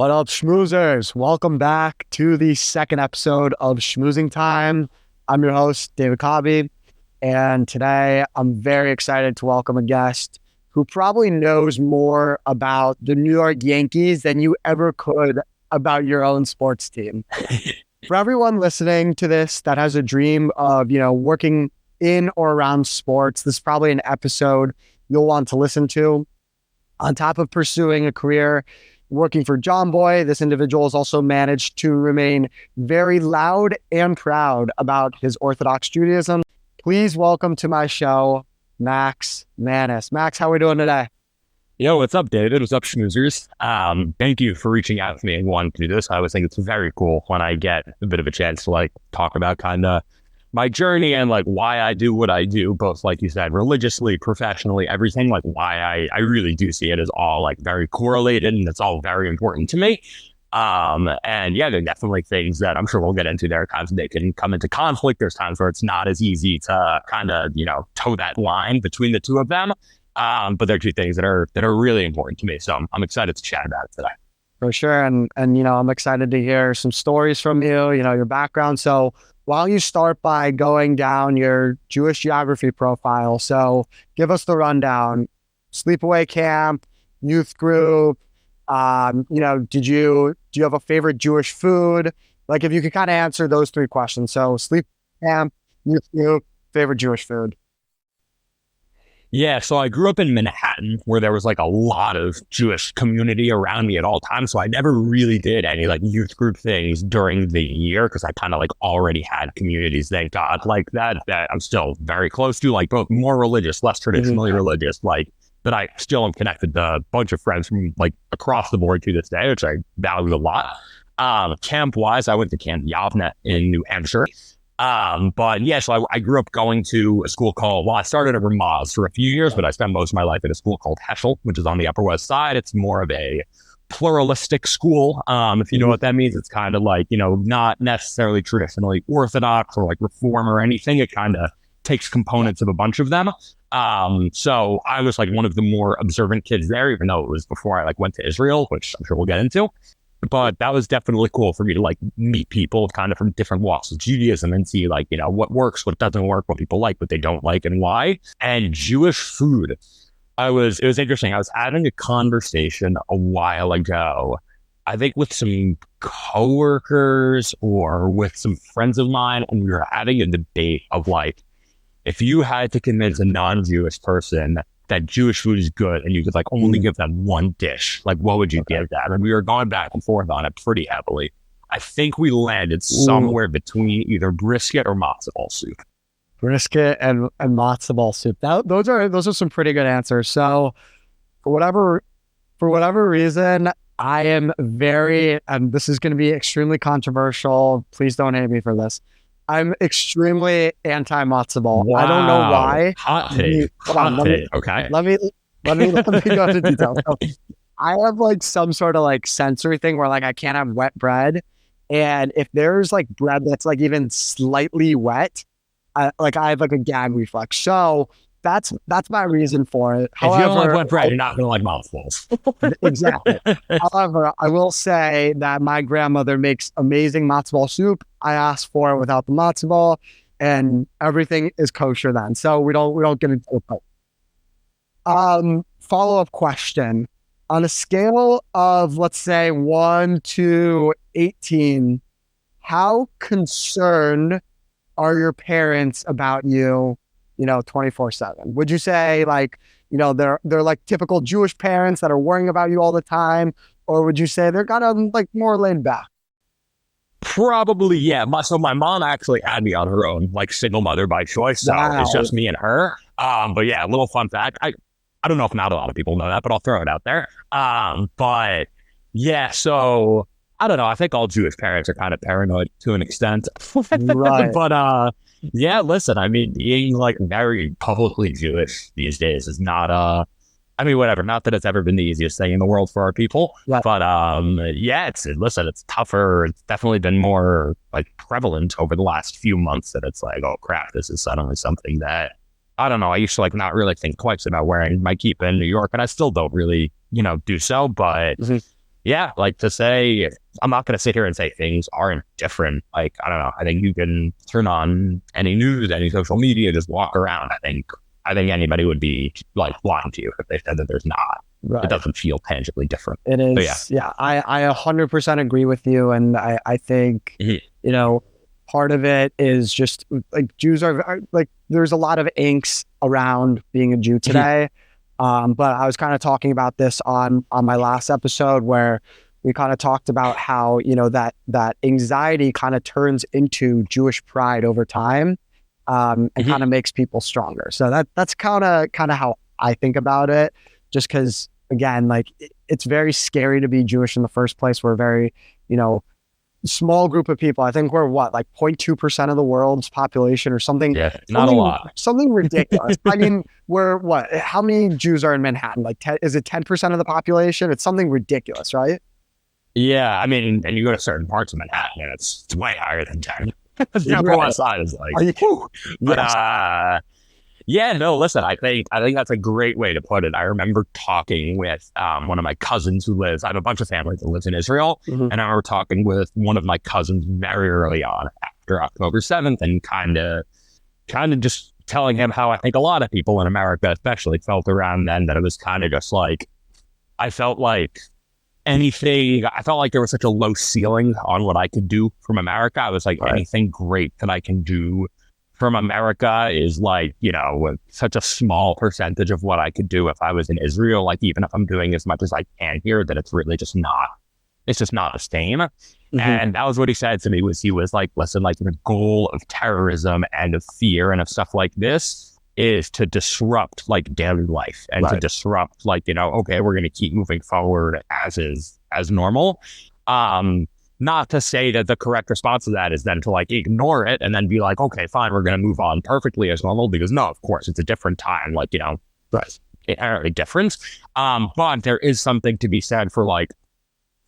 What up, schmoozers? Welcome back to the second episode of Schmoozing Time. I'm your host, David Cobby, and today I'm very excited to welcome a guest who probably knows more about the New York Yankees than you ever could about your own sports team. For everyone listening to this that has a dream of, working in or around sports, this is probably an episode you'll want to listen to. On top of pursuing a career working for John Boy, this individual has also managed to remain very loud and proud about his Orthodox Judaism. Please welcome to my show, Max Mannis. Max, how are we doing today? Yo, what's up, David? What's up, schmoozers? Thank you for reaching out to me and wanting to do this. I always think it's very cool when I get a bit of a chance to talk about kind of my journey and why I do what I do, both like you said, religiously, professionally, everything, why I really do see it as all very correlated and it's all very important to me. And yeah, there are definitely things that I'm sure we'll get into. There are times they can come into conflict. There's times where it's not as easy to kind of, toe that line between the two of them. But there are two things that are really important to me. So I'm excited to chat about it today. For sure. And I'm excited to hear some stories from you, your background. So why don't you start by going down your Jewish geography profile? So give us the rundown. Sleepaway camp, youth group, do you have a favorite Jewish food? If you could kind of answer those three questions. So sleep camp, youth group, favorite Jewish food. Yeah, so I grew up in Manhattan where there was a lot of Jewish community around me at all times. So I never really did any youth group things during the year because I kind of already had communities, thank God, that I'm still very close to, both more religious, less traditionally religious, but I still am connected to a bunch of friends from across the board to this day, which I value a lot. Camp wise, I went to Camp Yavne in New Hampshire. But yeah, so I grew up going to a school I started at Ramaz for a few years, but I spent most of my life at a school called Heschel, which is on the Upper West Side. It's more of a pluralistic school. If you know what that means, it's kind of not necessarily traditionally Orthodox or Reform or anything. It kind of takes components of a bunch of them. So I was one of the more observant kids there, even though it was before I went to Israel, which I'm sure we'll get into. But that was definitely cool for me to meet people kind of from different walks of Judaism and see what works, what doesn't work, what people like, what they don't like, and why. And Jewish food. It was interesting. I was having a conversation a while ago, I think with some coworkers or with some friends of mine, and we were having a debate of if you had to convince a non-Jewish person that Jewish food is good and you could only give them one dish, what would you give that? And we were going back and forth on it pretty heavily. I think we landed somewhere between either brisket or matzo ball soup. Brisket and matzo ball soup. Those are some pretty good answers. So for whatever reason, I am and this is going to be extremely controversial. Please don't hate me for this. I'm extremely anti-matzo ball. Wow. I don't know why. Hot take. Okay. Let me go into detail. So I have some sort of sensory thing where I can't have wet bread, and if there's bread that's even slightly wet, I have a gag reflex. So that's my reason for it. If you don't like wet bread, you're not going to like matzo balls. Exactly. However, I will say that my grandmother makes amazing matzo ball soup. I asked for it without the matzo ball, and everything is kosher then. So we don't get into it. Follow-up question. On a scale of, let's say, 1 to 18, how concerned are your parents about you 24/7? Would you say they're typical Jewish parents that are worrying about you all the time? Or would you say they're kind of more laid back? Probably, yeah. So my mom actually had me on her own, single mother by choice. So It's just me and her. But yeah, a little fun fact. I don't know if not a lot of people know that, but I'll throw it out there. But yeah, so I don't know. I think all Jewish parents are kind of paranoid to an extent. Right. But yeah, listen, I mean, being very publicly Jewish these days is not whatever. Not that it's ever been the easiest thing in the world for our people, right. But yeah, it's tougher. It's definitely been more prevalent over the last few months that it's oh crap, this is suddenly something that I don't know. I used to not really think twice about wearing my kippah in New York, and I still don't really do so. But yeah, like to say, I'm not going to sit here and say things aren't different. Like, I don't know. I think you can turn on any news, any social media, just walk around. I think anybody would be like lying to you if they said that there's not. It Right. doesn't feel tangibly different. It But is. Yeah. I 100% agree with you. And I think, Mhm. you know, part of it is just like Jews are like, there's a lot of angst around being a Jew today. But I was kind of talking about this on my last episode where we kind of talked about how, that anxiety kind of turns into Jewish pride over time, and Mhm. kind of makes people stronger. So that's kind of how I think about it, just because again, like it's very scary to be Jewish in the first place. We're a very, small group of people. I think we're what, like 0.2% of the world's population or something. Yeah, not a lot. Something ridiculous. I mean, we're what? How many Jews are in Manhattan? Like, is it 10% of the population? It's something ridiculous, right? Yeah, I mean, and you go to certain parts of Manhattan, and it's way higher than 10. The Upper Right. West Side is like, Are you- whew. But Yes. yeah, no, listen, I think that's a great way to put it. I remember talking with one of my cousins I have a bunch of family that lives in Israel, Mhm. and I remember talking with one of my cousins very early on after October 7th, and kind of just telling him how I think a lot of people in America especially felt around then, that it was kind of just like, I felt like there was such a low ceiling on what I could do from America. I was like, Right. anything great that I can do from America is like, such a small percentage of what I could do if I was in Israel. Like, even if I'm doing as much as I can here, that it's really just not the same. Mhm. And that was what he said to me. He was like, listen, like the goal of terrorism and of fear and of stuff like this is to disrupt like daily life and to Right. disrupt like, okay, we're going to keep moving forward as normal. Not to say that the correct response to that is then to like ignore it and then be like, okay, fine, we're going to move on perfectly as normal, because no, of course, it's a different time, like, Right. inherently different. But there is something to be said for like,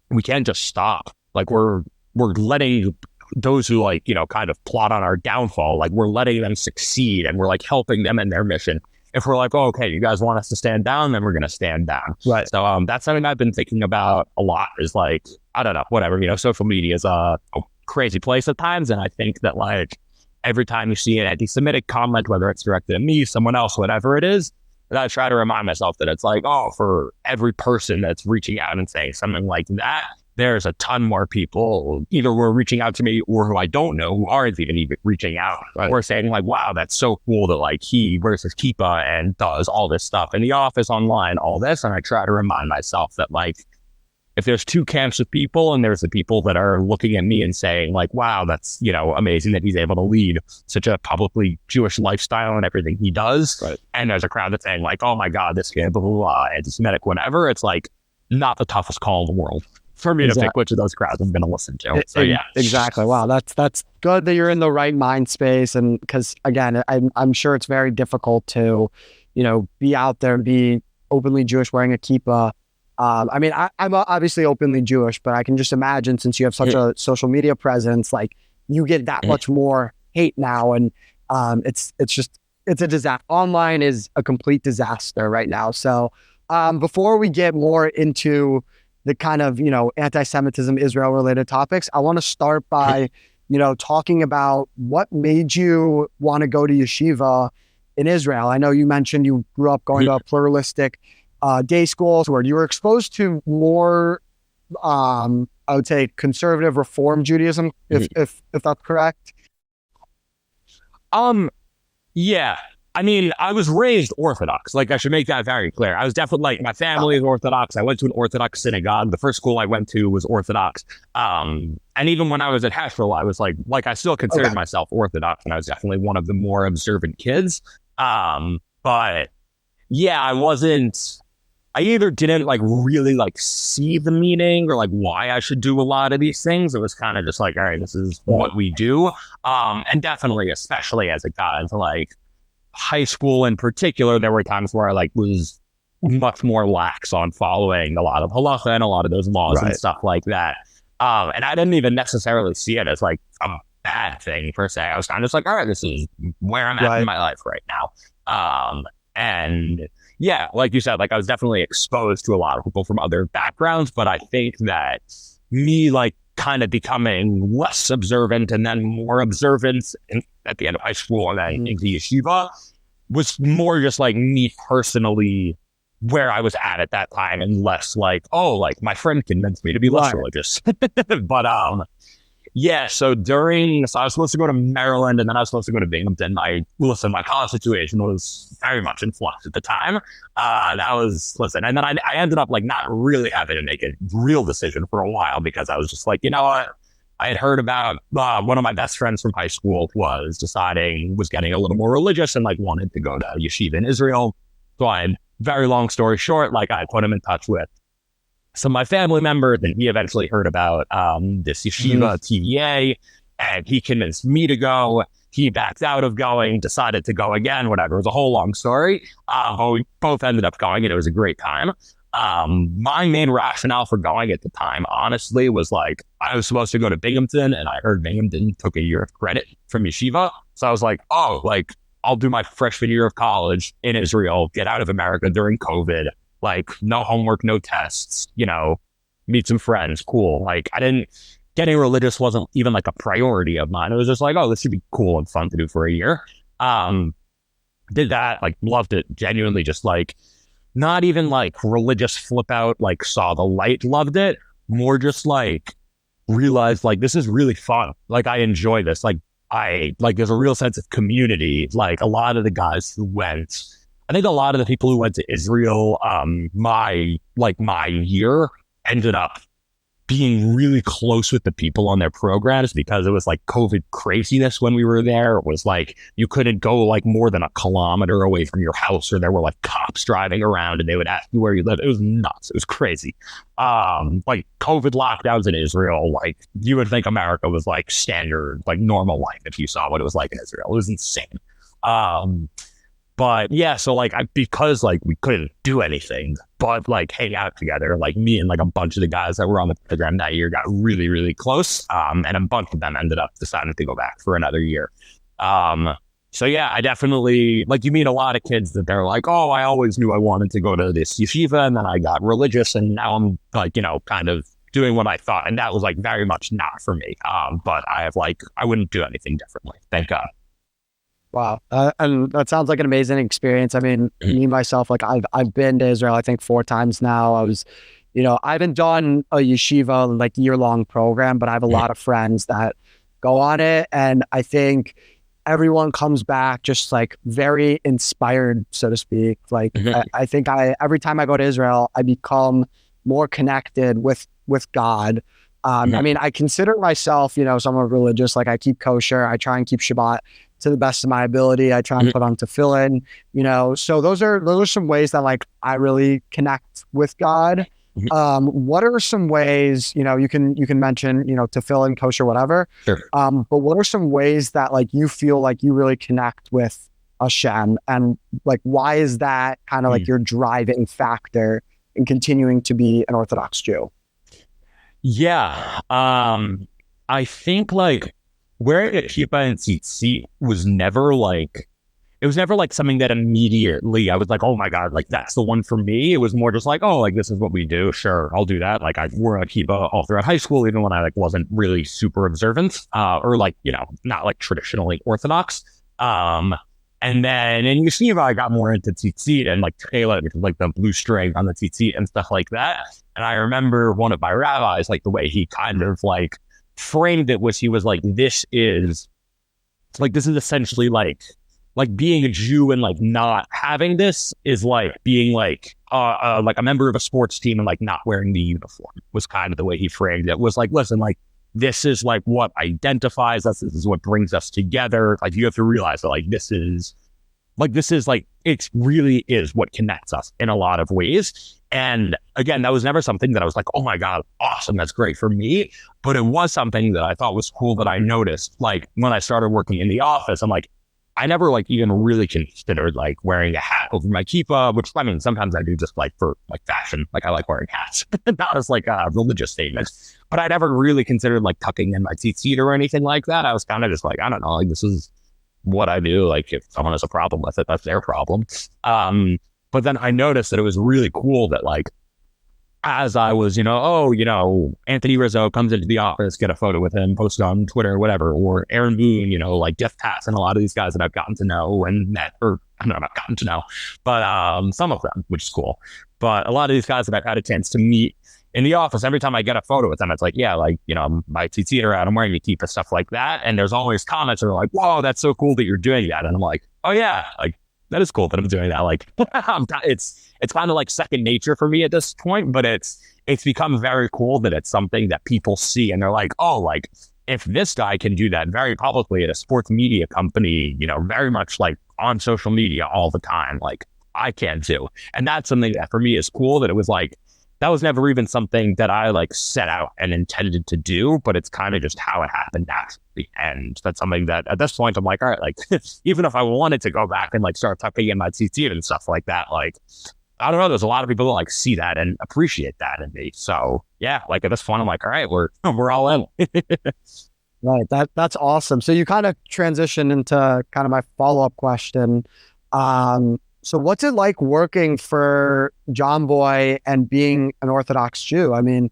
we can't just stop. Like we're letting those who like, kind of plot on our downfall, like we're letting them succeed and we're like helping them in their mission. If we're like, oh, okay, you guys want us to stand down, then we're going to stand down. Right. So that's something I've been thinking about a lot, is like, I don't know, whatever, social media is a crazy place at times. And I think that like every time you see an anti-Semitic comment, whether it's directed at me, someone else, whatever it is, that I try to remind myself that it's like, oh, for every person that's reaching out and saying something like that, there's a ton more people either who are reaching out to me or who I don't know who aren't even reaching out, Right. or saying like, wow, that's so cool that like he wears his kippah and does all this stuff in the office, online, all this. And I try to remind myself that like, if there's two camps of people, and there's the people that are looking at me and saying like, wow, that's, amazing that he's able to lead such a publicly Jewish lifestyle and everything he does. Right. And there's a crowd that's saying like, oh my God, this kid, blah, blah, blah, anti-Semitic, whatever. It's like not the toughest call in the world for me to pick which of those crowds I'm going to listen to. So yeah, Exactly. Wow. That's good that you're in the right mind space. And because again, I'm sure it's very difficult to, be out there and be openly Jewish wearing a kippah. I mean, I'm obviously openly Jewish, but I can just imagine, since you have such a social media presence, like you get that much more hate now. And it's a disaster. Online is a complete disaster right now. So before we get more into the kind of, anti-Semitism, Israel-related topics, I want to start by, talking about what made you want to go to yeshiva in Israel. I know you mentioned you grew up going to a pluralistic day schools where you were exposed to more, I would say, conservative Reform Judaism, if that's correct. Yeah. I mean, I was raised Orthodox. Like, I should make that very clear. I was definitely, like, my family is Orthodox. I went to an Orthodox synagogue. The first school I went to was Orthodox. And even when I was at Heschel, I was like I still considered myself Orthodox, and I was definitely one of the more observant kids. But yeah, I either didn't like really like see the meaning or like why I should do a lot of these things. It was kind of just like, all right, this is what we do. And definitely, especially as it got into like high school in particular, there were times where I like was much more lax on following a lot of halacha and a lot of those laws and stuff like that. And I didn't even necessarily see it as like a bad thing per se. I was kind of just like, all right, this is where I'm at in my life right now. And yeah, like you said, like I was definitely exposed to a lot of people from other backgrounds, but I think that me like kind of becoming less observant and then more observant at the end of high school and then into yeshiva was more just like me personally where I was at that time and less like, oh, like my friend convinced me to be less religious. But yeah, so I was supposed to go to Maryland and then I was supposed to go to Binghamton. My college situation was very much in flux at the time. And then I ended up like not really having to make a real decision for a while because I was just like, you know what? I had heard about one of my best friends from high school was getting a little more religious and like wanted to go to yeshiva in Israel. So very long story short, like I put him in touch with some of my family members, and he eventually heard about this yeshiva TVA, and he convinced me to go. He backed out of going, decided to go again, whatever. It was a whole long story. But we both ended up going, and it was a great time. My main rationale for going at the time, honestly, was like, I was supposed to go to Binghamton, and I heard Binghamton took a year of credit from yeshiva. So I was like, oh, like, I'll do my freshman year of college in Israel, get out of America during COVID, like no homework, no tests, you know, meet some friends, cool. Like getting religious wasn't even like a priority of mine. It was just like, oh, this should be cool and fun to do for a year. Did that, like loved it, genuinely, just like not even like religious flip out, like saw the light, loved it, more just like realized like this is really fun. Like I enjoy this. Like there's a real sense of community. Like a lot of the guys who went, I think a lot of the people who went to Israel, my year ended up being really close with the people on their programs because it was like COVID craziness when we were there. It was like you couldn't go like more than a kilometer away from your house or there were like cops driving around and they would ask you where you live. It was nuts. It was crazy. Like COVID lockdowns in Israel, like you would think America was like standard, like normal life if you saw what it was like in Israel. It was insane. But yeah, so like because like we couldn't do anything but like hang out together, like me and like a bunch of the guys that were on the program that year got really, really close. And a bunch of them ended up deciding to go back for another year. So yeah, I definitely, like you meet a lot of kids that they're like, oh, I always knew I wanted to go to this yeshiva and then I got religious and now I'm like, you know, kind of doing what I thought. And that was like very much not for me. But I wouldn't do anything differently. Thank God. Wow. And that sounds like an amazing experience. I mean, me myself, like I've been to Israel, I think 4 times now. I haven't done a yeshiva like year-long program, but I have a lot of friends that go on it. And I think everyone comes back just like very inspired, so to speak. Like I think every time I go to Israel, I become more connected with God. I mean, I consider myself, someone religious. Like I keep kosher. I try and keep Shabbat to the best of my ability. I try and put on tefillin, so those are some ways that like I really connect with God. What are some ways, you can mention, tefillin, kosher, whatever. Sure. But what are some ways that like you feel like you really connect with Hashem, and like why is that kind of like your driving factor in continuing to be an Orthodox Jew? Yeah. I think like wearing a kippah and tzitzit was never like something that immediately I was like, oh my God, like that's the one for me. It was more just like, oh, like this is what we do. Sure, I'll do that. Like I wore a kippah all throughout high school, even when I like wasn't really super observant, or like, not like traditionally Orthodox. And then in yeshiva, I got more into tzitzit and like tchelet, which is like the blue string on the tzitzit and stuff like that. And I remember one of my rabbis, like the way he kind of like framed it was, he was like, this is essentially like being a Jew and like not having this is like being like a member of a sports team and like not wearing the uniform, was kind of the way he framed it. Was like, listen, like this is like what identifies us. This is what brings us together. Like you have to realize that like this is like it really is what connects us in a lot of ways. And again, that was never something that I was like, oh my God, awesome, that's great for me. But it was something that I thought was cool that I noticed. Like when I started working in the office, I'm like, I never like even really considered like wearing a hat over my kippah, which I mean, sometimes I do just like for like fashion. Like I like wearing hats, not as like a religious statement. But I never really considered like tucking in my tzitzit or anything like that. I was kind of just like, I don't know, like this is what I do. Like if someone has a problem with it, that's their problem. But then I noticed that it was really cool that like, as I was, Anthony Rizzo comes into the office, get a photo with him, post it on Twitter or whatever, or Aaron Boone, like Jeff Pass and a lot of these guys that I've gotten to know and met, or I don't know, not gotten to know, but some of them, which is cool. But a lot of these guys that I've had a chance to meet in the office, every time I get a photo with them, it's like, yeah, like, my TT are out, I'm wearing a keep and stuff like that. And there's always comments that are like, whoa, that's so cool that you're doing that. And I'm like, oh yeah, like that is cool that I'm doing that. Like it's kind of like second nature for me at this point, but it's become very cool that it's something that people see and they're like, oh, like if this guy can do that very publicly at a sports media company, very much like on social media all the time, like I can too. And that's something that for me is cool, that it was like, that was never even something that I like set out and intended to do, but it's kind of just how it happened naturally. And that's something that at this point I'm like, all right, like even if I wanted to go back and like start tucking in my TT and stuff like that, like I don't know, there's a lot of people that like see that and appreciate that in me. So yeah, like at this point I'm like, all right, we're all in. Right. That's awesome. So you kind of transitioned into kind of my follow-up question. So what's it like working for John Boy and being an Orthodox Jew? I mean,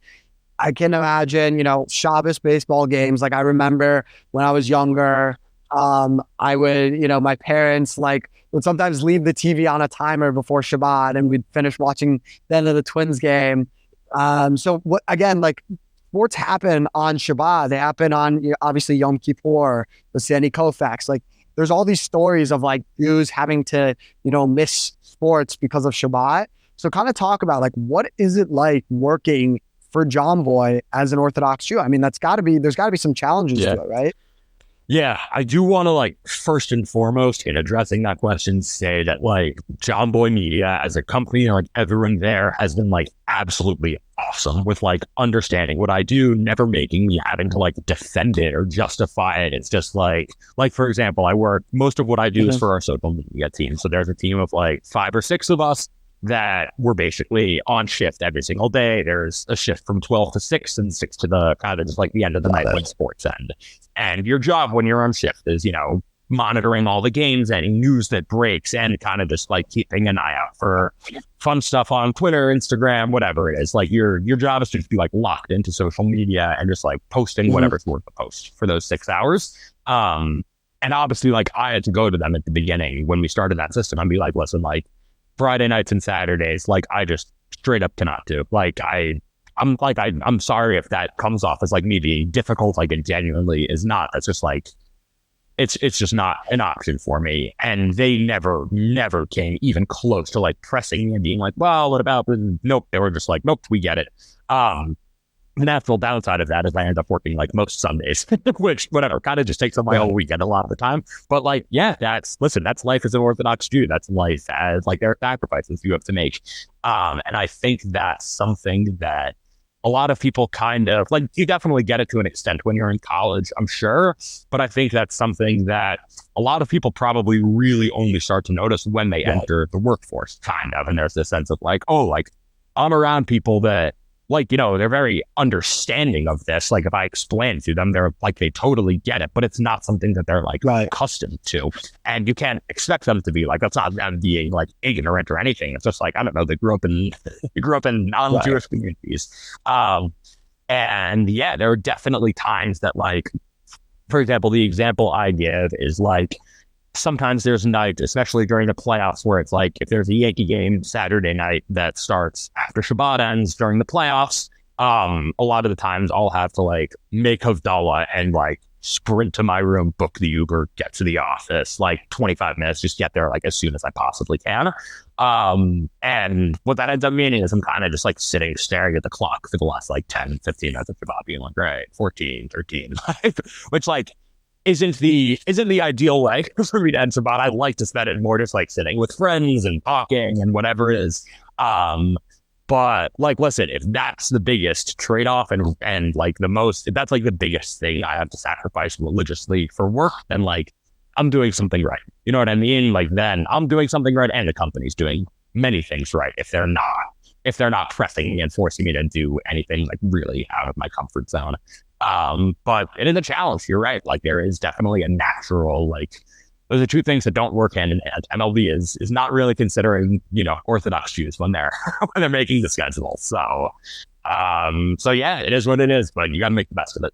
I can imagine, Shabbos baseball games. Like I remember when I was younger, I would, my parents would sometimes leave the TV on a timer before Shabbat and we'd finish watching the end of the Twins game. So what, again, like sports happen on Shabbat. They happen on, obviously Yom Kippur, the Sandy Koufax, like there's all these stories of like Jews having to, miss sports because of Shabbat. So kind of talk about like, what is it like working for John Boy as an Orthodox Jew? I mean, there's gotta be some challenges to it, right? Yeah, I do want to like first and foremost in addressing that question say that like John Boy Media as a company, like everyone there has been like absolutely awesome with like understanding what I do, never making me having to like defend it or justify it. It's just like for example, most of what I do is for our social media team. So there's a team of like 5 or 6 of us that we're basically on shift every single day. There's a shift from 12 to 6 and 6 to the kind of just like the end of the night when sports end. And your job when you're on shift is, monitoring all the games, any news that breaks, and kind of just like keeping an eye out for fun stuff on Twitter, Instagram, whatever it is. Like your job is to just be like locked into social media and just like posting whatever's worth the post for those 6 hours. And obviously like I had to go to them at the beginning when we started that system and be like, listen, like Friday nights and Saturdays, like I just straight up cannot do. Like I'm sorry if that comes off as like me being difficult. Like it genuinely is not. That's just like it's just not an option for me. And they never came even close to like pressing me and being like, well, what about? Nope. They were just like, nope, we get it. The natural downside of that is I end up working like most Sundays, which whatever kind of just takes up my whole weekend a lot of the time. But like, yeah, that's life as an Orthodox Jew. That's life as like there are sacrifices you have to make. And I think that's something that a lot of people kind of like, you definitely get it to an extent when you're in college, I'm sure. But I think that's something that a lot of people probably really only start to notice when they enter the workforce, kind of. And there's this sense of like, oh, like I'm around people that like, they're very understanding of this. Like if I explain to them, they're like, they totally get it, but it's not something that they're like accustomed to. And you can't expect them to be like, that's not them being like ignorant or anything. It's just like, I don't know, they grew up in non-Jewish communities. And yeah, there are definitely times that like, for example, the example I give is like, sometimes there's nights, especially during the playoffs, where it's like if there's a Yankee game Saturday night that starts after Shabbat ends during the playoffs, a lot of the times I'll have to like make Havdalah and like sprint to my room, book the Uber, get to the office, like 25 minutes, just get there like as soon as I possibly can. And what that ends up meaning is I'm kind of just like sitting, staring at the clock for the last like 10, 15 minutes of Shabbat, being like, right, 14, 13, which like, isn't the ideal way for me to end Shabbat. I like to spend it more just like sitting with friends and talking and whatever it is. But like, listen, if that's the biggest trade-off and like the most, if that's like the biggest thing I have to sacrifice religiously for work, then like I'm doing something right. You know what I mean? Like then I'm doing something right and the company's doing many things right if they're not pressing me and forcing me to do anything like really out of my comfort zone. But it is a challenge. You're right. Like there is definitely a natural, like those are two things that don't work hand in hand. MLB is not really considering, Orthodox Jews when they're when they're making the schedule. So yeah, it is what it is, but you got to make the best of it.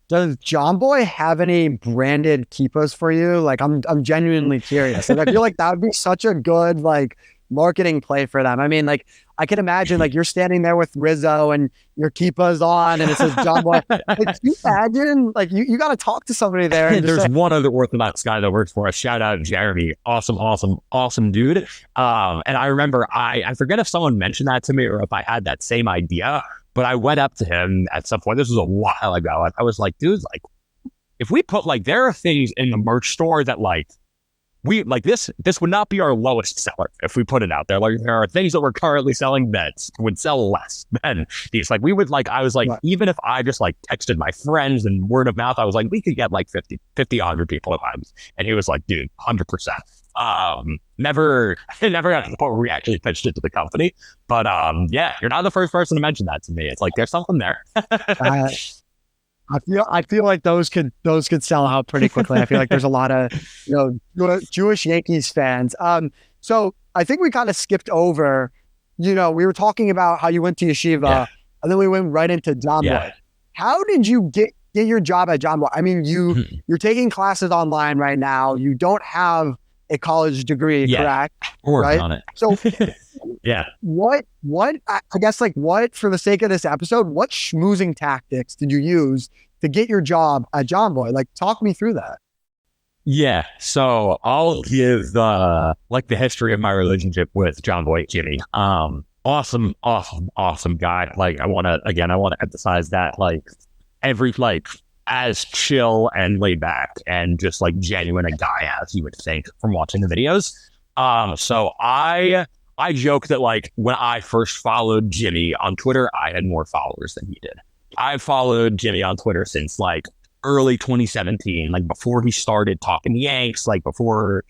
Does John Boy have any branded keepers for you? Like, I'm genuinely curious. Like, I feel like that would be such a good like marketing play for them. I mean, like, I can imagine like you're standing there with Rizzo and your keepa's on and it says John Boy. Like, can you imagine? Like, you got to talk to somebody there. And there's one other Orthodox guy that works for us. Shout out Jeremy. Awesome dude. And I remember I forget if someone mentioned that to me or if I had that same idea, but I went up to him at some point. This was a while ago. And I was like, dude, like, if we put like, there are things in the merch store that like, we like this would not be our lowest seller if we put it out there. Like, there are things that we're currently selling that would sell less than these. Like, we would like, I was like, right. Even if I just like texted my friends and word of mouth, I was like, we could get like 50, 100 people at times. And he was like, dude, 100%. Never got to the point where we actually pitched it to the company. But yeah, you're not the first person to mention that to me. It's like, there's something there. I feel like those could sell out pretty quickly. I feel like there's a lot of Jewish Yankees fans. So I think we kind of skipped over. We were talking about how you went to yeshiva, and then we went right into John Boy. How did you get your job at John Boy? I mean, you're taking classes online right now. You don't have a college degree, correct? We're working on it. So yeah. What I guess, like, what, for the sake of this episode, what schmoozing tactics did you use to get your job at John Boy? Like, talk me through that. Yeah. So I'll give the history of my relationship with John Boy Jimmy. Awesome guy. Like, I want to emphasize that, like, every, like, as chill and laid back and just like genuine a guy as you would think from watching the videos. So I joke that like when I first followed Jimmy on Twitter, I had more followers than he did. I've followed Jimmy on Twitter since like early 2017, like before he started talking Yanks, like before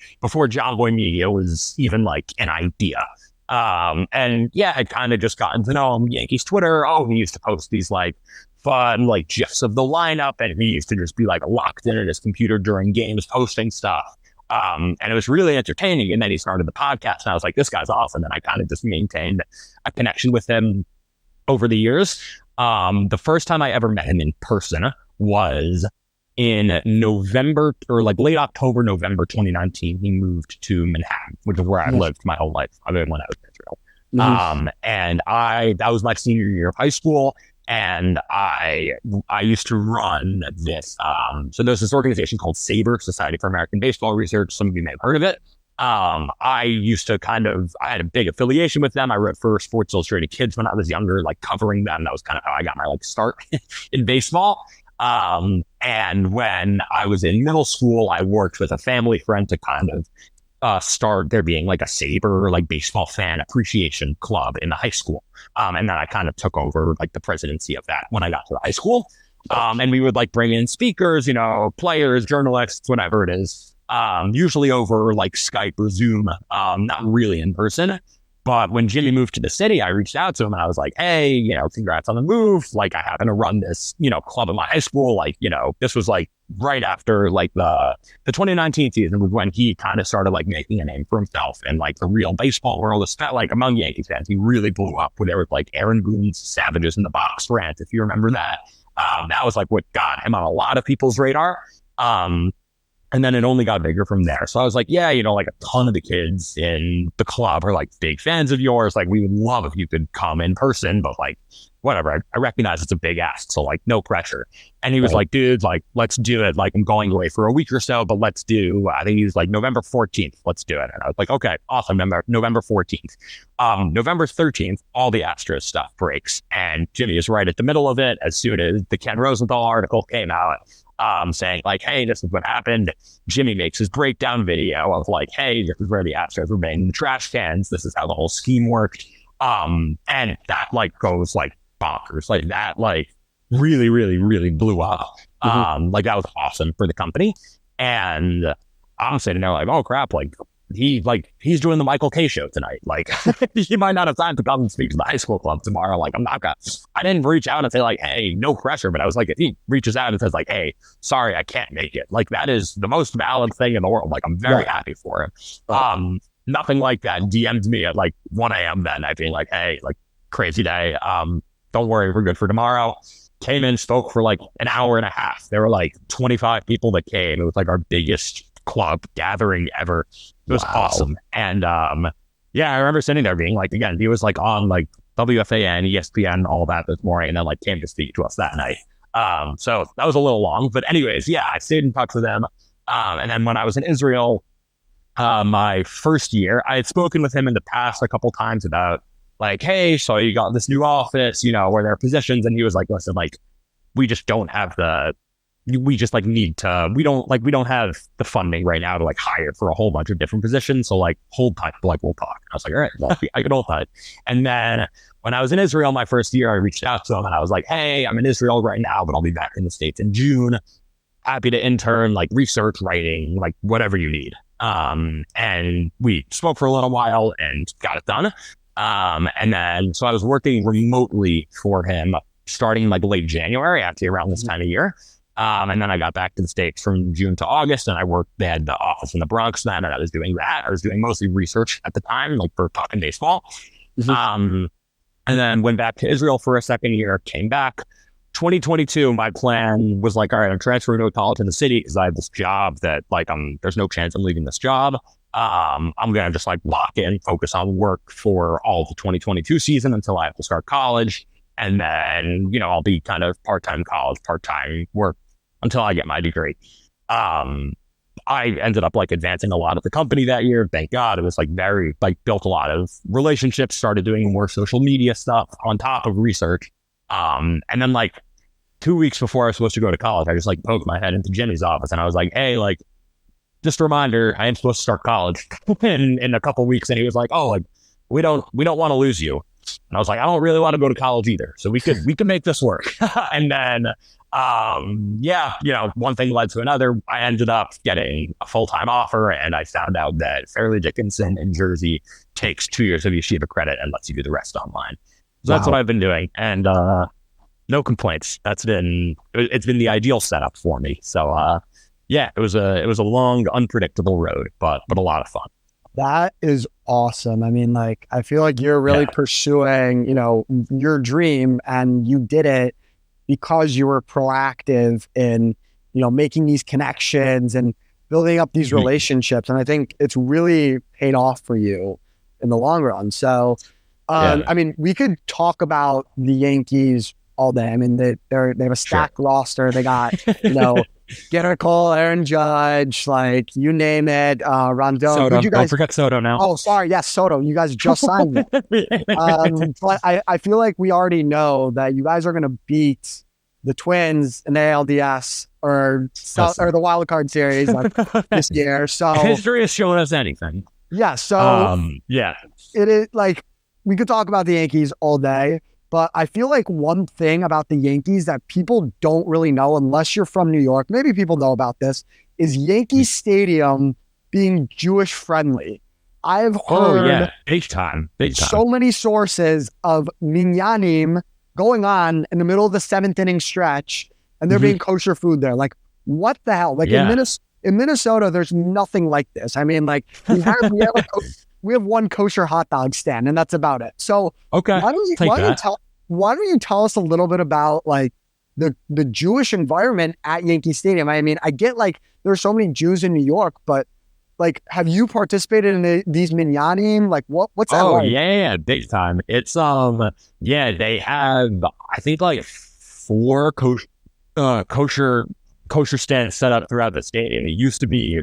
John Boy Media was even like an idea. And yeah, I kind of just gotten to know him, Yankees Twitter. Oh, he used to post these like fun like gifs of the lineup, and he used to just be like locked in at his computer during games posting stuff. And it was really entertaining. And then he started the podcast and I was like, this guy's awesome. And I kind of just maintained a connection with him over the years. The first time I ever met him in person was in November or like late October, November 2019. He moved to Manhattan, which is where I lived my whole life other than when I was in Israel. And that was my senior year of high school. And I used to run this. So there's this organization called SABR, Society for American Baseball Research. Some of you may have heard of it. I had a big affiliation with them. I wrote for Sports Illustrated Kids when I was younger, like covering them. That was kind of how I got my like start in baseball. And when I was in middle school, I worked with a family friend to kind of start there being like a SABR like baseball fan appreciation club in the high school. And then I kind of took over like the presidency of that when I got to the high school. And we would like bring in speakers, players, journalists, whatever it is, usually over like Skype or Zoom, not really in person. But when Jimmy moved to the city, I reached out to him and I was like, hey, congrats on the move. Like, I happen to run this, club in my high school. Like, this was like right after like the 2019 season was when he kind of started like making a name for himself and like the real baseball world, like among Yankees fans. He really blew up where there was like Aaron Boone's Savages in the Box rant, if you remember that. That was like what got him on a lot of people's radar. And then it only got bigger from there. So I was like, yeah, like a ton of the kids in the club are like big fans of yours. Like, we would love if you could come in person, but like, whatever. I recognize it's a big ask. So like, no pressure. And he was like, dude, like, let's do it. Like, I'm going away for a week or so, but let's do, I think he was like November 14th. Let's do it. And I was like, okay, awesome. November 14th. November 13th, all the Astros stuff breaks. And Jimmy is right at the middle of it. As soon as the Ken Rosenthal article came out, saying like, hey, this is what happened. Jimmy makes his breakdown video of like, hey, this is where the Astros were made in the trash cans. This is how the whole scheme worked. And that like goes like bonkers. Like that like really, really, really blew up. Like that was awesome for the company. And I'm sitting there like, oh crap, like he's doing the Michael K show tonight. Like, he might not have time to come and speak to the high school club tomorrow. Like, I didn't reach out and say like, hey, no pressure. But I was like, if he reaches out and says like, hey, sorry, I can't make it. Like, that is the most valid thing in the world. Like, I'm very happy for him. Nothing like that DM'd me at like 1 a.m. that night being like, hey, like, crazy day. Don't worry, we're good for tomorrow. Came in, spoke for like an hour and a half. There were like 25 people that came. It was like our biggest club gathering ever. It was awesome. And yeah, I remember sitting there being like, again, he was like on like WFAN, ESPN, all that this morning, and then like came to speak to us that night. So that was a little long, but anyways, yeah, I stayed in touch with them. And then when I was in Israel, my first year, I had spoken with him in the past a couple times about like, hey, so you got this new office, you know, where there are positions, and he was like, listen, like, we just don't have we just like need to, we don't have the funding right now to like hire for a whole bunch of different positions. So like, hold tight, like we'll talk. I was like, all right, well, I can hold tight. And then when I was in Israel my first year, I reached out to him and I was like, hey, I'm in Israel right now, but I'll be back in the States in June. Happy to intern, like research, writing, like whatever you need. And we spoke for a little while and got it done. And then, so I was working remotely for him starting like late January, actually around this time of year. And then I got back to the States from June to August, and I worked, they had the office in the Bronx then, and I was doing that. I was doing mostly research at the time, like for talking baseball. And then went back to Israel for a second year, came back. 2022, my plan was like, all right, I'm transferring to a college in the city because I have this job that like, there's no chance I'm leaving this job. I'm going to just like lock in, focus on work for all the 2022 season until I have to start college. And then, you know, I'll be kind of part-time college, part-time work until I get my degree. I ended up like advancing a lot of the company that year. Thank God. It was like very, like built a lot of relationships, started doing more social media stuff on top of research. And then like 2 weeks before I was supposed to go to college, I just like poked my head into Jimmy's office and I was like, hey, like, just a reminder, I am supposed to start college in a couple weeks. And he was like, oh, like, we don't want to lose you. And I was like, I don't really want to go to college either. So we could make this work. And then, yeah, you know, one thing led to another. I ended up getting a full-time offer, and I found out that Fairleigh Dickinson in Jersey takes 2 years of yeshiva credit and lets you do the rest online. So that's what I've been doing. And no complaints. It's been the ideal setup for me. So yeah, it was a long, unpredictable road, but a lot of fun. That is awesome. I mean, like, I feel like you're really pursuing, you know, your dream, and you did it because you were proactive in, you know, making these connections and building up these relationships. And I think it's really paid off for you in the long run. So, I mean, we could talk about the Yankees all day. I mean, they have a stacked roster. They got, you know, Gerrit Cole, Aaron Judge, like you name it, Rondon. Soto. Don't forget Soto now. Oh, sorry. Yes, Soto. You guys just signed him. But I feel like we already know that you guys are going to beat the Twins in the ALDS or the Wild Card Series like, this year. So history has shown us anything. Yeah. So it is like we could talk about the Yankees all day. But I feel like one thing about the Yankees that people don't really know, unless you're from New York, maybe people know about this, is Yankee Stadium being Jewish friendly. I've heard big time. So many sources of minyanim going on in the middle of the 7th inning stretch, and there being kosher food there. Like, what the hell? Like in Minnesota, there's nothing like this. I mean, like we have one kosher hot dog stand, and that's about it. So why don't you tell us a little bit about like the Jewish environment at Yankee Stadium? I mean, I get like there's so many Jews in New York, but like, have you participated in these minyanim? Like, what's that like? Yeah, big time. It's they have I think like 4 kosher stands set up throughout the stadium. It used to be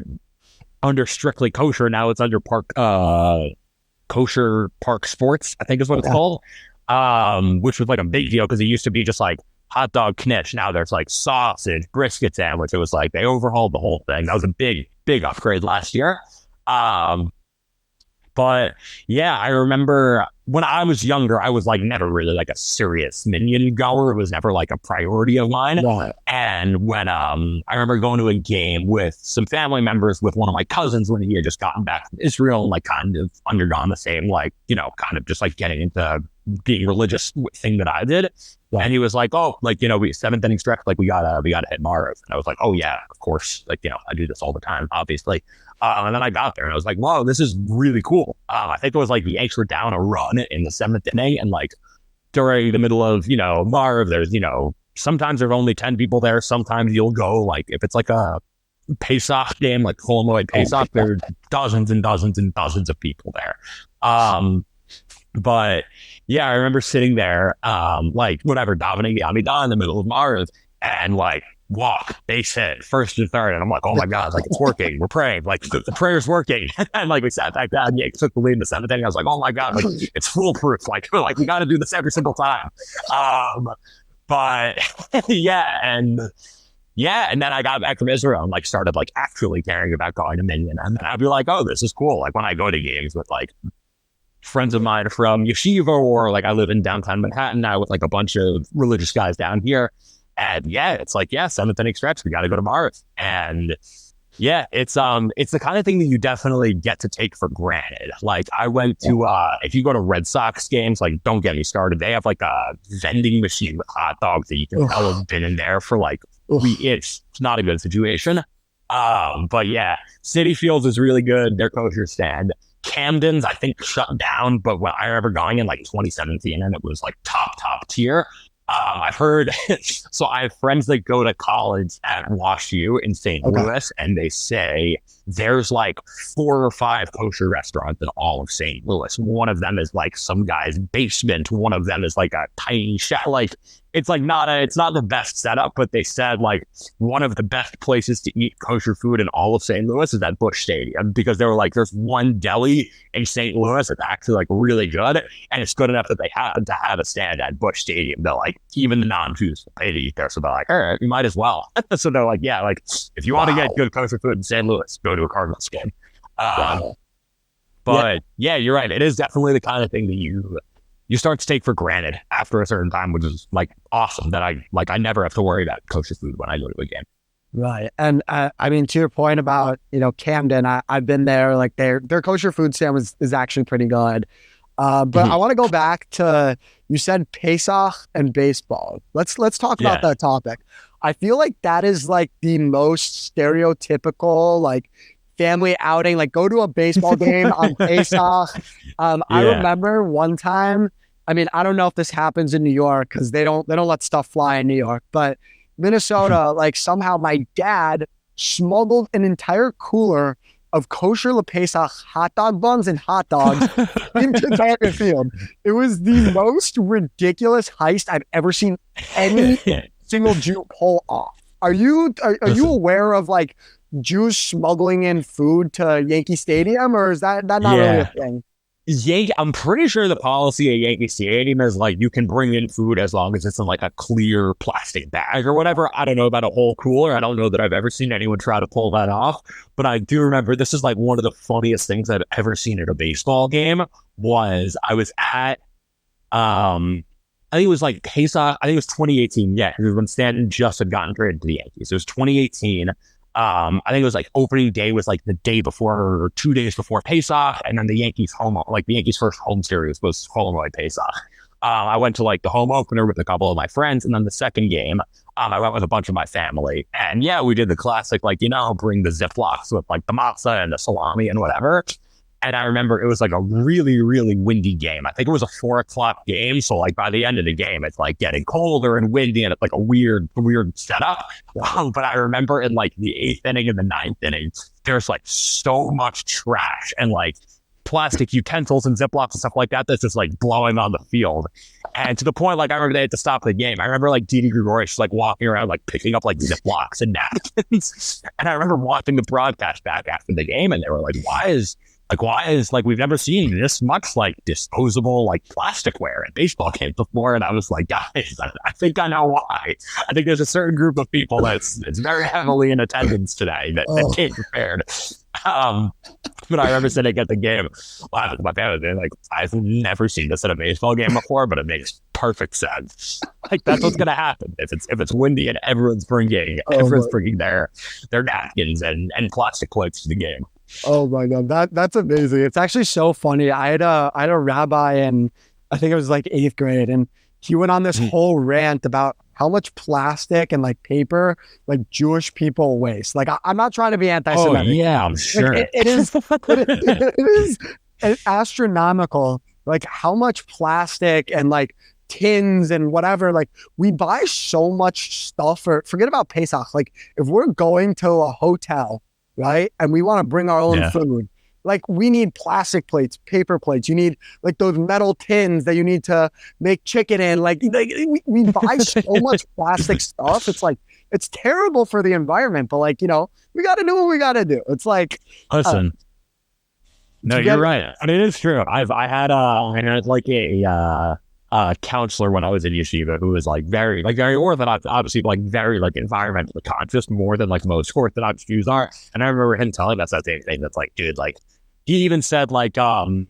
under strictly kosher. Now it's under kosher park sports, I think is what it's called. Which was like a big deal because it used to be just like hot dog knitch. Now there's like sausage, brisket sandwich. It was like they overhauled the whole thing. That was a big upgrade last year. But yeah, I remember when I was younger, I was like never really like a serious Minion goer. It was never like a priority of mine. Right. And when I remember going to a game with some family members with one of my cousins when he had just gotten back from Israel and like kind of undergone the same like, you know, kind of just like getting into being religious thing that I did. Right. And he was like, oh, like, you know, we 7th inning stretch, like we gotta hit Marv. And I was like, oh yeah, of course. Like, you know, I do this all the time, obviously. And then I got there and I was like, wow, this is really cool. I think it was like the Yankees were down a run in the 7th inning. And like during the middle of, you know, Marv, there's, you know, sometimes there's only 10 people there. Sometimes you'll go like, if it's like a Pesach game, like Holomoid Pesach, there's dozens and dozens and dozens of people there. But yeah, I remember sitting there, like whatever, davening the Amidah in the middle of Marv and like, walk, base hit, first and third. And I'm like, oh my God, like it's working. We're praying. Like the prayer's working. And like we sat back down, yeah, took the lead in the 7th inning. I was like, oh my God, like it's foolproof. Like we got to do this every single time. But yeah. And then I got back from Israel and like started like actually caring about going to Minion. And I'd be like, oh, this is cool. Like when I go to games with like friends of mine from Yeshiva or like I live in downtown Manhattan now with like a bunch of religious guys down here. And yeah, it's like, yeah, 7th inning stretch, we got to go to Mars. And yeah, it's the kind of thing that you definitely get to take for granted. Like I went to, if you go to Red Sox games, like don't get me started. They have like a vending machine with hot dogs that you can tell have been in there for like it's not a good situation. But yeah, Citi Fields is really good. Their kosher stand. Camden's, I think, shut down, but when I remember going in like 2017 and it was like top tier. I've heard, so I have friends that go to college at WashU in St. Louis, and they say there's like 4 or 5 kosher restaurants in all of St. Louis. One of them is like some guy's basement. One of them is like a tiny shack. Like it's like it's not the best setup, but they said like one of the best places to eat kosher food in all of St. Louis is at Busch Stadium, because they were like, there's one deli in St. Louis that's actually like really good, and it's good enough that they had to have a stand at Busch Stadium. They're like, even the non-Jews pay to eat there, so they're like, all right, you might as well. So they're like, yeah, like if you want to get good kosher food in St. Louis, go to a Cardinals game. But yeah, you're right. It is definitely the kind of thing that you start to take for granted after a certain time, which is like awesome that I never have to worry about kosher food when I go to a game. Right. And I mean, to your point about, you know, Camden, I've been there, like their kosher food sandwich is actually pretty good. But I want to go back to, you said Pesach and baseball. Let's talk about that topic. I feel like that is like the most stereotypical, like family outing, like go to a baseball game on Pesach. I remember one time, I mean, I don't know if this happens in New York because they don't let stuff fly in New York, but Minnesota, like somehow my dad smuggled an entire cooler of kosher LePesach hot dog buns and hot dogs into Target Field. It was the most ridiculous heist I've ever seen any single Jew pull off. Are you aware of like Jews smuggling in food to Yankee Stadium, or is that not really a thing? I'm pretty sure the policy at Yankee Stadium is like you can bring in food as long as it's in like a clear plastic bag or whatever. I don't know about a whole cooler. I don't know that I've ever seen anyone try to pull that off. But I do remember this is like one of the funniest things I've ever seen at a baseball game. Was I was at I think it was like Pesach. I think it was 2018. Yeah, it was when Stanton just had gotten traded to the Yankees. It was 2018. I think it was like opening day was like the day before or 2 days before Pesach, and then the Yankees first home series was Holomoid Pesach. I went to like the home opener with a couple of my friends, and then the second game, I went with a bunch of my family, and yeah, we did the classic, like, you know, bring the Ziplocs with like the matzah and the salami and whatever. And I remember it was like a really, really windy game. I think it was a 4:00 game. So like by the end of the game, it's like getting colder and windy and it's like a weird setup. But I remember in like the 8th inning and the 9th inning, there's like so much trash and like plastic utensils and Ziplocs and stuff like that that's just like blowing on the field. And to the point, like I remember they had to stop the game. I remember like Didi Gregorius like walking around like picking up like Ziplocs and napkins. And I remember watching the broadcast back after the game, and they were like, why is like we've never seen this much like disposable like plasticware at baseball games before. And I was like, guys, I think I know why. I think there's a certain group of people that's very heavily in attendance today that came prepared. But I remember sitting at the game laughing with my family. They're like, I've never seen this at a baseball game before, but it makes perfect sense. Like that's what's gonna happen if it's windy and everyone's bringing their napkins and plastic plates to the game. Oh my God, that's amazing. It's actually so funny. I had a rabbi in, I think it was like 8th grade, and he went on this whole rant about how much plastic and like paper like Jewish people waste. Like I'm not trying to be anti-Semitic. Oh yeah, I'm sure. Like, it is astronomical. Like how much plastic and like tins and whatever. Like we buy so much stuff forget about Pesach. Like if we're going to a hotel, right, and we want to bring our own food, like we need plastic plates, paper plates. You need like those metal tins that you need to make chicken in. Like we buy so much plastic stuff. It's like, it's terrible for the environment, but like, you know, we got to do what we got to do. It's like, listen, no, you're right. I mean, it's true. I had like a counselor when I was in yeshiva who was like very orthodox, obviously like very like environmentally conscious, more than like most Orthodox Jews are. And I remember him telling us that same thing. That's like, dude, like he even said like when,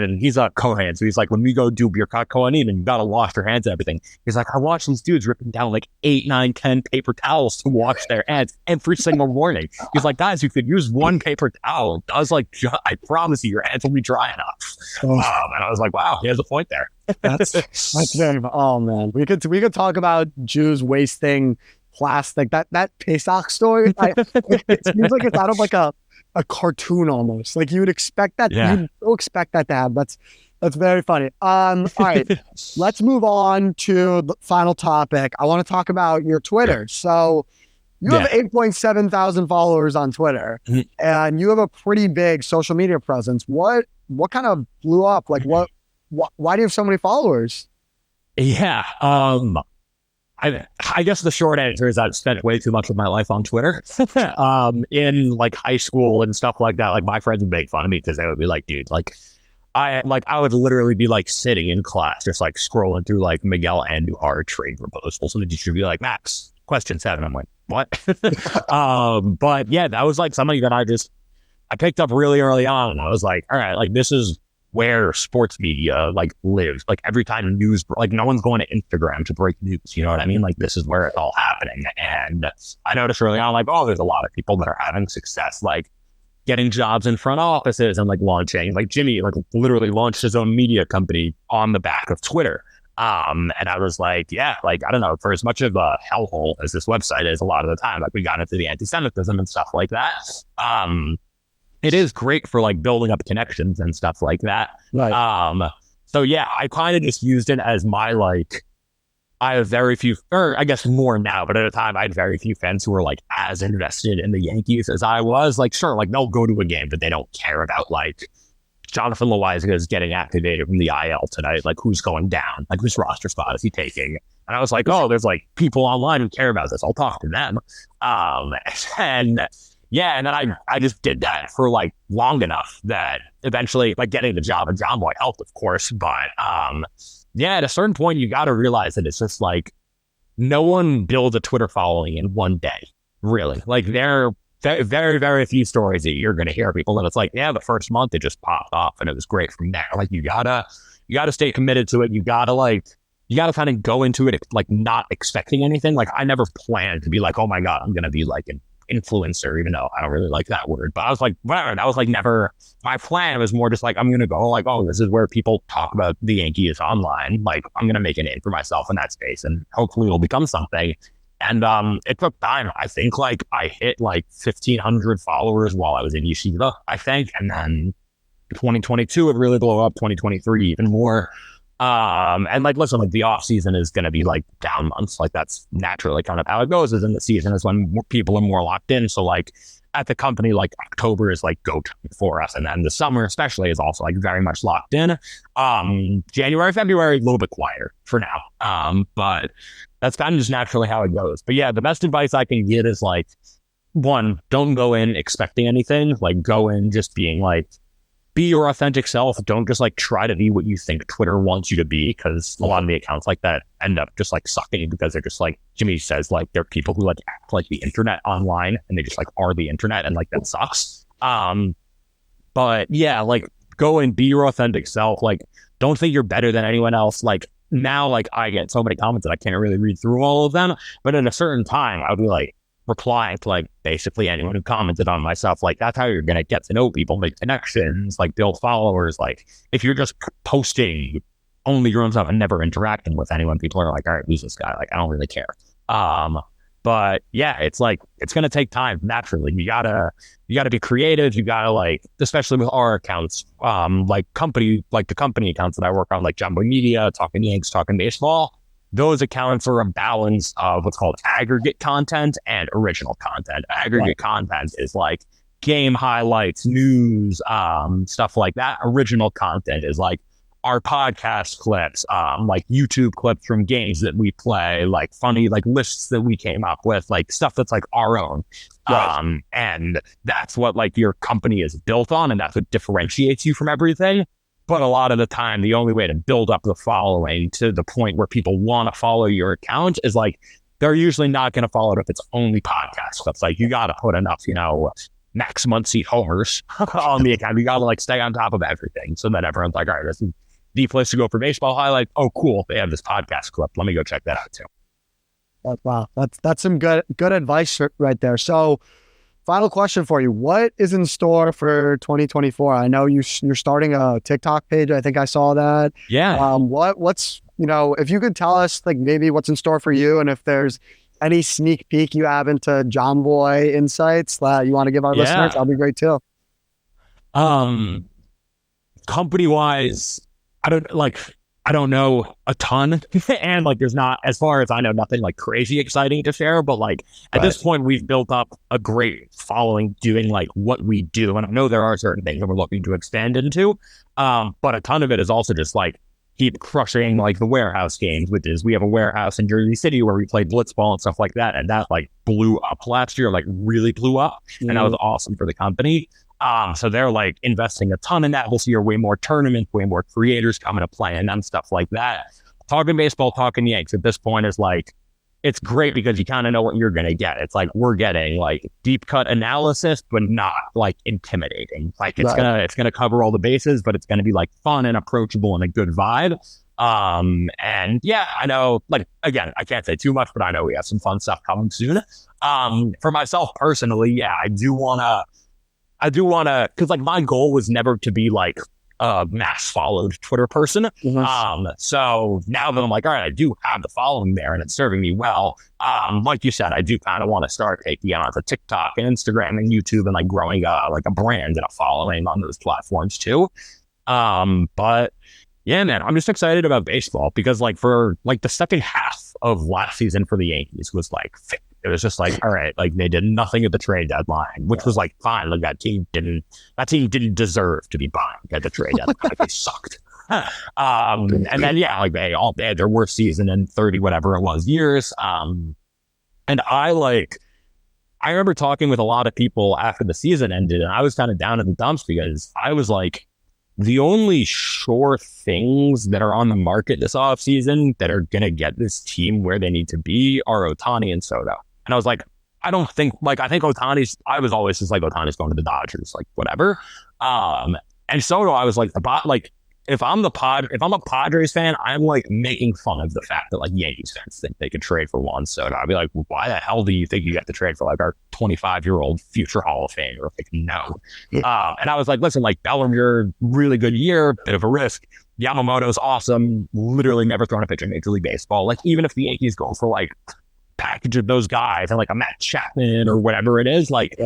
and he's a Kohen, so he's like, when we go do Birkat Kohanim and you gotta wash your hands and everything, he's like, I watch these dudes ripping down like 8, 9, 10 paper towels to wash their hands every single morning. He's like, guys, you could use one paper towel. It does like, I promise you, your hands will be dry enough. And I was like, wow, he has a point there. That's very, oh man, we could talk about Jews wasting plastic. That Pesach story, it seems like it's out of like a cartoon almost. Like you would expect that. You'd expect that to happen. That's very funny. All right, let's move on to the final topic. I want to talk about your Twitter. So you have 8.7 thousand followers on Twitter, and you have a pretty big social media presence. What kind of blew up? Like why do you have so many followers? Yeah. I guess the short answer is I've spent way too much of my life on Twitter. In like high school and stuff like that, like my friends would make fun of me because they would be like, dude, like I would literally be like sitting in class, just like scrolling through like Miguel Andujar trade proposals. And the teacher would be like, Max, question 7. I'm like, what? But yeah, that was like something that I picked up really early on. And I was like, all right, like this is where sports media like lives. Like every time news, like no one's going to Instagram to break news. You know what I mean? Like this is where it's all happening. And I noticed early on, like, oh, there's a lot of people that are having success, like getting jobs in front offices and like launching, like Jimmy, like literally launched his own media company on the back of Twitter. And I was like, yeah, like, I don't know, for as much of a hellhole as this website is a lot of the time, like we got into the anti-Semitism and stuff like that. It is great for like building up connections and stuff like that. Right. So yeah, I kind of just used it as my like, I have very few, or I guess more now, but at the time I had very few fans who were like as invested in the Yankees as I was. Like, sure, like they'll go to a game, but they don't care about like Jonathan Loaiza is getting activated from the IL tonight. Like who's going down? Like whose roster spot is he taking? And I was like, oh, there's like people online who care about this. I'll talk to them. And yeah, and then I just did that for like long enough that eventually like getting the job at John Boy helped, of course. But yeah, at a certain point, you got to realize that it's just like no one builds a Twitter following in one day, really. Like there are very, very few stories that you're going to hear people that it's like, yeah, the first month it just popped off and it was great from there. Like you gotta stay committed to it. You gotta kind of go into it like not expecting anything. Like I never planned to be like, oh my God, I'm going to be like an influencer, even though I don't really like that word. But I was like, whatever. That was like never my plan. It was more just like, I'm going to go like, oh, this is where people talk about the Yankees online. Like I'm going to make a name for myself in that space and hopefully it'll become something. And it took time. I think like I hit like 1,500 followers while I was in yeshiva, I think. And then 2022, it really blew up. 2023, even more. And like, listen, like the off season is going to be like down months. Like that's naturally kind of how it goes. Is in the season is when people are more locked in. So like at the company, like October is like go time for us. And then the summer especially is also like very much locked in. January, February, a little bit quieter for now. But that's kind of just naturally how it goes. But yeah, the best advice I can give is like, one, don't go in expecting anything. Like go in just being like, be your authentic self. Don't just like try to be what you think Twitter wants you to be, because a lot of the accounts like that end up just like sucking because they're just like Jimmy says, like they're people who like act like the internet online and they just like are the internet and like that sucks. But yeah, like go and be your authentic self. Like don't think you're better than anyone else. Like now, like I get so many comments that I can't really read through all of them. But at a certain time, I would be like replying to like basically anyone who commented on my stuff. Like that's how you're gonna get to know people, make connections, like build followers. Like if you're just posting only your own stuff and never interacting with anyone, people are like, all right, who's this guy? Like I don't really care. But yeah, it's like it's gonna take time naturally. You gotta be creative. You gotta like, especially with our accounts, like the company accounts that I work on, like Jumbo Media, Talking Yanks, Talking Baseball. Those accounts are a balance of what's called aggregate content and original content. Aggregate content is like game highlights, news, stuff like that. Original content is like our podcast clips, like YouTube clips from games that we play, like funny, like lists that we came up with, like stuff that's like our own. Right. And that's what like your company is built on, and that's what differentiates you from everything. But a lot of the time, the only way to build up the following to the point where people want to follow your account is like, they're usually not going to follow it if it's only podcast clips. Like you got to put enough, Max Muncy homers on the account. You got to like stay on top of everything so that everyone's like, all right, this is the place to go for baseball highlights. Oh, cool. They have this podcast clip. Let me go check that out too. Wow. That's some good advice right there. So final question for you. What is in store for 2024? I know you're starting a TikTok page. I think I saw that. Yeah. What's, if you could tell us like maybe what's in store for you, and if there's any sneak peek you have into John Boy insights that you want to give our listeners, that'll be great too. Company wise, I don't know a ton and like there's not, as far as I know, nothing like crazy exciting to share, but like at this point we've built up a great following doing like what we do, and I know there are certain things that we're looking to expand into, but a ton of it is also just like keep crushing like the warehouse games, which is we have a warehouse in Jersey City where we play blitzball and stuff like that, and that like blew up last year, like really blew up, and that was awesome for the company. So they're like investing a ton in that. We'll see way more tournaments, way more creators coming to play and then stuff like that. Talking baseball, talking Yanks at this point is like, it's great because you kind of know what you're going to get. It's like, we're getting like deep cut analysis, but not like intimidating. Like it's going to cover all the bases, but it's going to be like fun and approachable and a good vibe. And yeah, I know, like, again, I can't say too much, but I know we have some fun stuff coming soon. For myself personally, yeah, I do want to, because like my goal was never to be like a mass followed Twitter person. So now that I'm like, all right, I do have the following there and it's serving me well. Like you said, I do kind of want to start taking on to TikTok and Instagram and YouTube and like growing like a brand and a following on those platforms too. But yeah, man, I'm just excited about baseball because like for like the second half of last season for the Yankees was like, it was just like, all right, like they did nothing at the trade deadline, which was like fine. Like that team didn't deserve to be buying at the trade deadline. Like they sucked. And then yeah, like they had their worst season in 30 whatever it was years. And I remember talking with a lot of people after the season ended, and I was kind of down in the dumps because I was like, the only sure things that are on the market this offseason that are going to get this team where they need to be are Ohtani and Soto. And I was like, I think Ohtani's, I was always just like, Ohtani's going to the Dodgers, like whatever. And Soto, I was like, if I'm a Padres fan, I'm like making fun of the fact that like Yankees fans think they could trade for Juan Soto. I'd be like, well, why the hell do you think you got to trade for like our 25-year-old future Hall of Famer? Like, no. And I was like, listen, like Bellinger, really good year, bit of a risk. Yamamoto's awesome, literally never thrown a pitch in Major League Baseball. Like even if the Yankees go for like package of those guys and like a Matt Chapman or whatever it is, like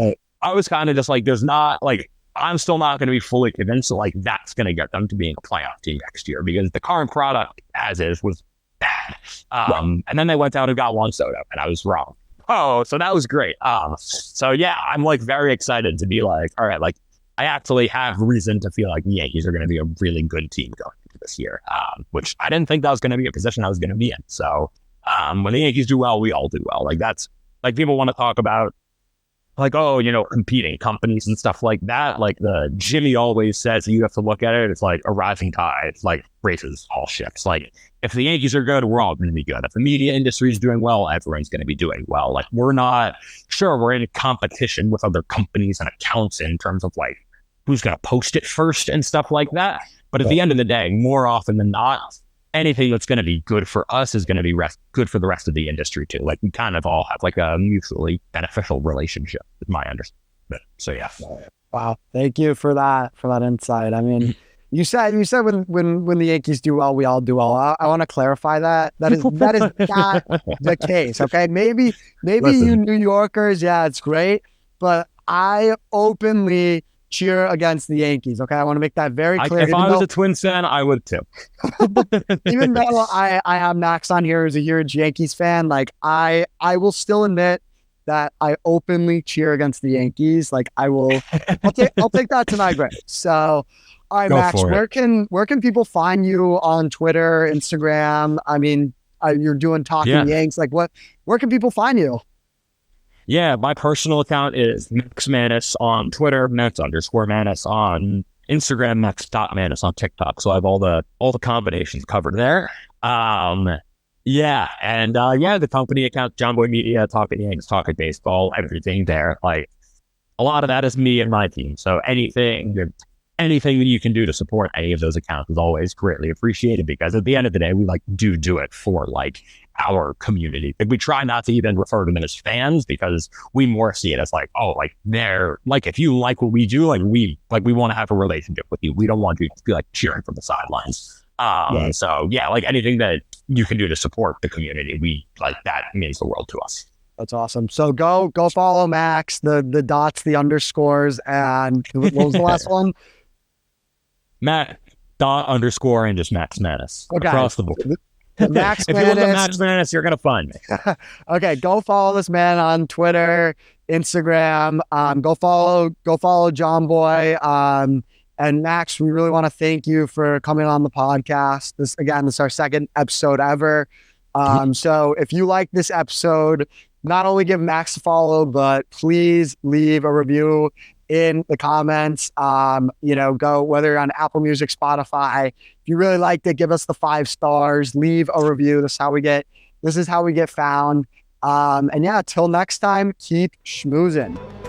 I was kind of just like, there's not like, I'm still not going to be fully convinced that like that's going to get them to being a playoff team next year because the current product as is was bad. And then they went out and got Juan Soto and I was wrong. Oh, so that was great. So yeah, I'm like very excited to be like, all right, like I actually have reason to feel like the Yankees are going to be a really good team going into this year, which I didn't think that was going to be a position I was going to be in. So when the Yankees do well, we all do well. Like that's like people want to talk about like, oh, competing companies and stuff like that. Like the Jimmy always says, you have to look at it. It's like a rising tide. It's like raises all ships. Like if the Yankees are good, we're all going to be good. If the media industry is doing well, everyone's going to be doing well. Like we're not sure we're in competition with other companies and accounts in terms of like who's going to post it first and stuff like that. But at the end of the day, more often than not, anything that's going to be good for us is going to be good for the rest of the industry too. Like we kind of all have like a mutually beneficial relationship, is my understanding. So yeah. Wow, thank you for that insight. I mean, you said when the Yankees do well, we all do well. I want to clarify that is not the case. Okay, maybe Listen. you New Yorkers, yeah, it's great, but I openly cheer against the Yankees. Okay, I want to make that very clear. If I was a Twins fan, I would too. Even though I have Max on here who's a huge Yankees fan, like I will still admit that I openly cheer against the Yankees. Like I'll take that to my grave. So, all right, Go Max, for it. where can people find you on Twitter, Instagram? I mean, you're doing Talking Yanks. Like where can people find you? Yeah, my personal account is Max Mannis on Twitter, Max_Mannis on Instagram, Max.Mannis on TikTok. So I have all the combinations covered there. The company account, John Boy Media, Talking Yanks, Talking Baseball, everything there. Like a lot of that is me and my team. So anything that you can do to support any of those accounts is always greatly appreciated, because at the end of the day, we like do it for like our community. Like, we try not to even refer to them as fans, because we more see it as like, oh, like they're like, if you like what we do, like we want to have a relationship with you. We don't want you to be like cheering from the sidelines. So yeah, like anything that you can do to support the community, we like that means the world to us. That's awesome. So go follow Max, the dots, the underscores, and what was the last one? Matt._ and just Max Mannis across the board. Max if Mannis. you look at Max Mannis, you're gonna find me. Okay, go follow this man on Twitter, Instagram. Go follow John Boy. And Max, we really want to thank you for coming on the podcast. This is our second episode ever. So if you like this episode, not only give Max a follow, but please leave a review in the comments. Go whether you're on Apple Music, Spotify. If you really liked it, give us the 5 stars, leave a review. This is how we get found. Till next time, keep schmoozing.